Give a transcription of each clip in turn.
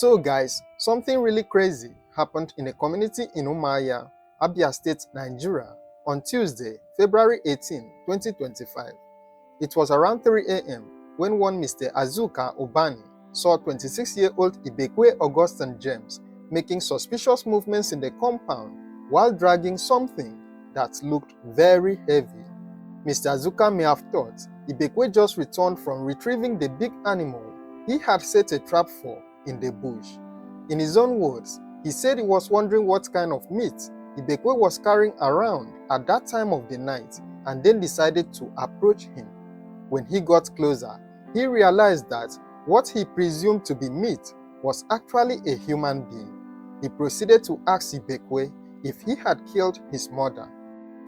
So guys, something really crazy happened in a community in Umuahia, Abia State, Nigeria on Tuesday, February 18, 2025. It was around 3 a.m. when one Mr. Azuka Ubani saw 26-year-old Ibekwe Augustine James making suspicious movements in the compound while dragging something that looked very heavy. Mr. Azuka may have thought Ibekwe just returned from retrieving the big animal he had set a trap for in the bush. In his own words, he said he was wondering what kind of meat Ibekwe was carrying around at that time of the night and then decided to approach him. When he got closer, he realized that what he presumed to be meat was actually a human being. He proceeded to ask Ibekwe if he had killed his mother.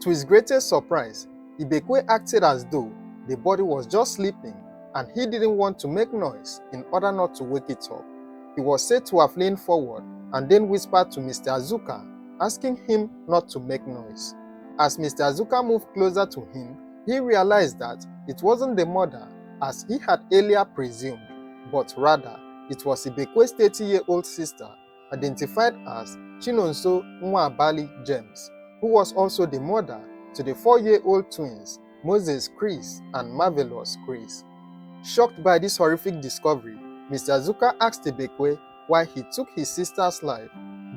To his greatest surprise, Ibekwe acted as though the body was just sleeping and he didn't want to make noise in order not to wake it up. He was said to have leaned forward and then whispered to Mr. Azuka, asking him not to make noise. As Mr. Azuka moved closer to him, he realized that it wasn't the mother as he had earlier presumed, but rather it was Ibekwe's 30-year-old sister, identified as Umuahia James, who was also the mother to the 4-year-old twins, Moses Chris and Marvelous Chris. Shocked by this horrific discovery, Mr. Azuka asked Ibekwe why he took his sister's life,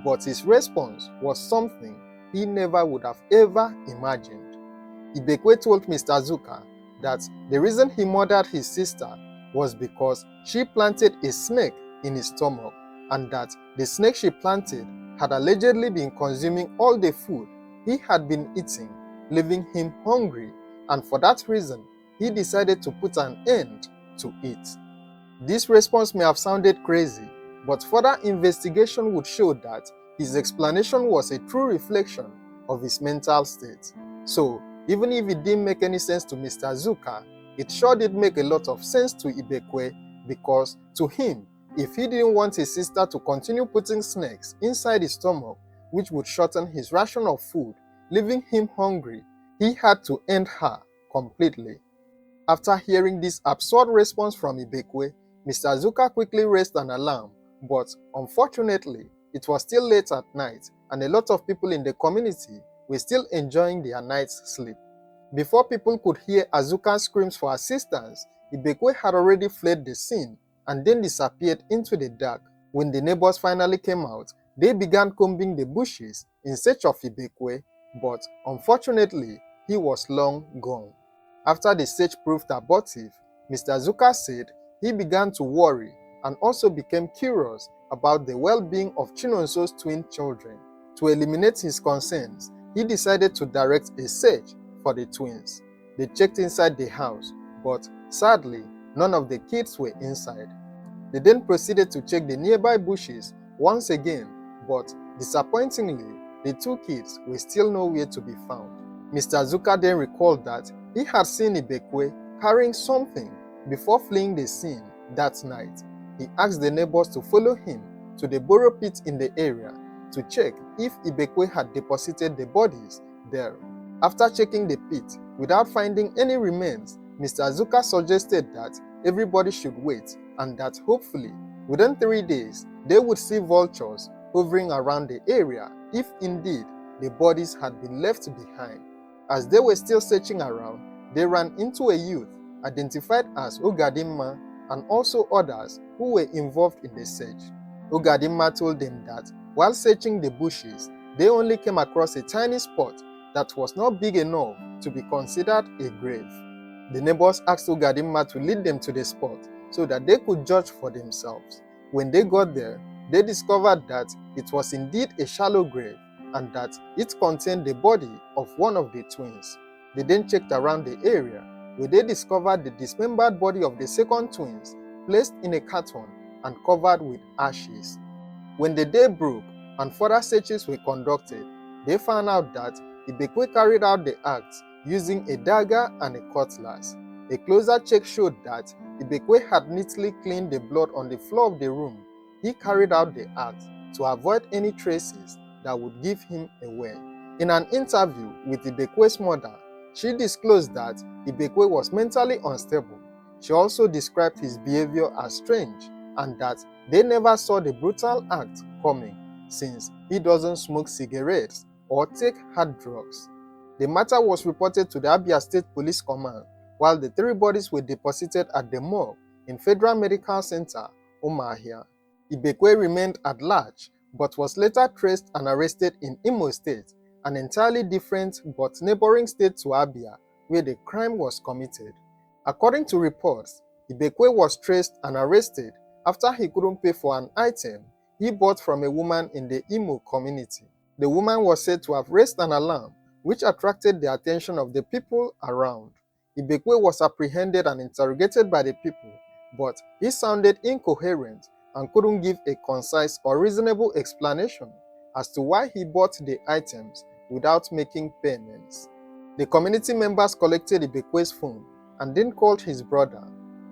but his response was something he never would have ever imagined. Ibekwe told Mr. Azuka that the reason he murdered his sister was because she planted a snake in his stomach and that the snake she planted had allegedly been consuming all the food he had been eating, leaving him hungry, and for that reason, he decided to put an end to it. This response may have sounded crazy, but further investigation would show that his explanation was a true reflection of his mental state. So, even if it didn't make any sense to Mr. Azuka, it sure did make a lot of sense to Ibekwe, because to him, if he didn't want his sister to continue putting snakes inside his stomach, which would shorten his ration of food, leaving him hungry, he had to end her completely. After hearing this absurd response from Ibekwe, Mr. Azuka quickly raised an alarm, but unfortunately, it was still late at night and a lot of people in the community were still enjoying their night's sleep. Before people could hear Azuka's screams for assistance, Ibekwe had already fled the scene and then disappeared into the dark. When the neighbors finally came out, they began combing the bushes in search of Ibekwe, but unfortunately, he was long gone. After the search proved abortive, Mr. Azuka said he began to worry and also became curious about the well-being of Chinonso's twin children. To eliminate his concerns, he decided to direct a search for the twins. They checked inside the house, but sadly, none of the kids were inside. They then proceeded to check the nearby bushes once again, but disappointingly, the two kids were still nowhere to be found. Mr. Azuka then recalled that he had seen Ibekwe carrying something before fleeing the scene that night. He asked the neighbors to follow him to the borrow pit in the area to check if Ibekwe had deposited the bodies there. After checking the pit without finding any remains, Mr. Azuka suggested that everybody should wait and that hopefully within 3 days they would see vultures hovering around the area if indeed the bodies had been left behind. As they were still searching around, they ran into a youth identified as Ogadimma and also others who were involved in the search. Ogadimma told them that while searching the bushes, they only came across a tiny spot that was not big enough to be considered a grave. The neighbors asked Ogadimma to lead them to the spot so that they could judge for themselves. When they got there, they discovered that it was indeed a shallow grave and that it contained the body of one of the twins. They then checked around the area, where they discovered the dismembered body of the second twins placed in a carton and covered with ashes. When the day broke and further searches were conducted, they found out that Ibekwe carried out the act using a dagger and a cutlass. A closer check showed that Ibekwe had neatly cleaned the blood on the floor of the room he carried out the act to avoid any traces that would give him away. In an interview with Ibekwe's mother, she disclosed that Ibekwe was mentally unstable. She also described his behavior as strange and that they never saw the brutal act coming since he doesn't smoke cigarettes or take hard drugs. The matter was reported to the Abia State Police Command, while the 3 bodies were deposited at the morgue in Federal Medical Center, Umuahia. Ibekwe remained at large but was later traced and arrested in Imo State, an entirely different but neighboring state to Abia, where the crime was committed. According to reports, Ibekwe was traced and arrested after he couldn't pay for an item he bought from a woman in the Imo community. The woman was said to have raised an alarm, which attracted the attention of the people around. Ibekwe was apprehended and interrogated by the people, but he sounded incoherent and couldn't give a concise or reasonable explanation as to why he bought the items without making payments. The community members collected Ibekwe's phone and then called his brother.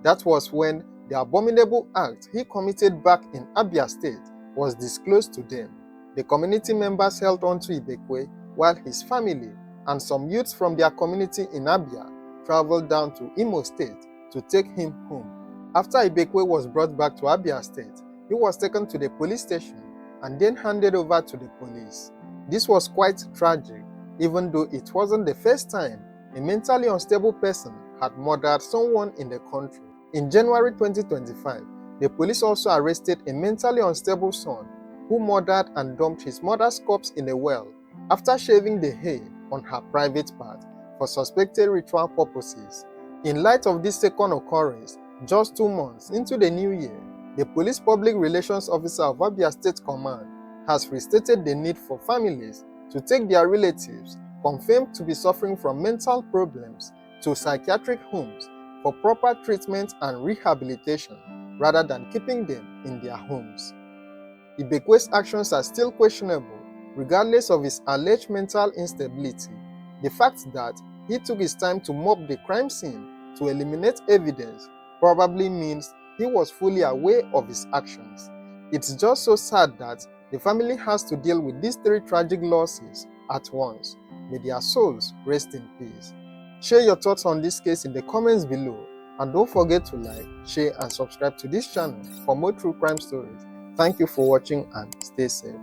That was when the abominable act he committed back in Abia State was disclosed to them. The community members held on to Ibekwe while his family and some youths from their community in Abia traveled down to Imo State to take him home. After Ibekwe was brought back to Abia State, he was taken to the police station and then handed over to the police. This was quite tragic, even though it wasn't the first time a mentally unstable person had murdered someone in the country. In January 2025, the police also arrested a mentally unstable son who murdered and dumped his mother's corpse in a well after shaving the hair on her private part for suspected ritual purposes. In light of this second occurrence, just 2 months into the new year, the Police Public Relations Officer of Abia State Command has restated the need for families to take their relatives confirmed to be suffering from mental problems to psychiatric homes for proper treatment and rehabilitation rather than keeping them in their homes. Ibekwe's actions are still questionable regardless of his alleged mental instability. The fact that he took his time to mop the crime scene to eliminate evidence probably means he was fully aware of his actions. It's just so sad that the family has to deal with these 3 tragic losses at once. May their souls rest in peace. Share your thoughts on this case in the comments below, and don't forget to like, share and subscribe to this channel for more true crime stories. Thank you for watching and stay safe.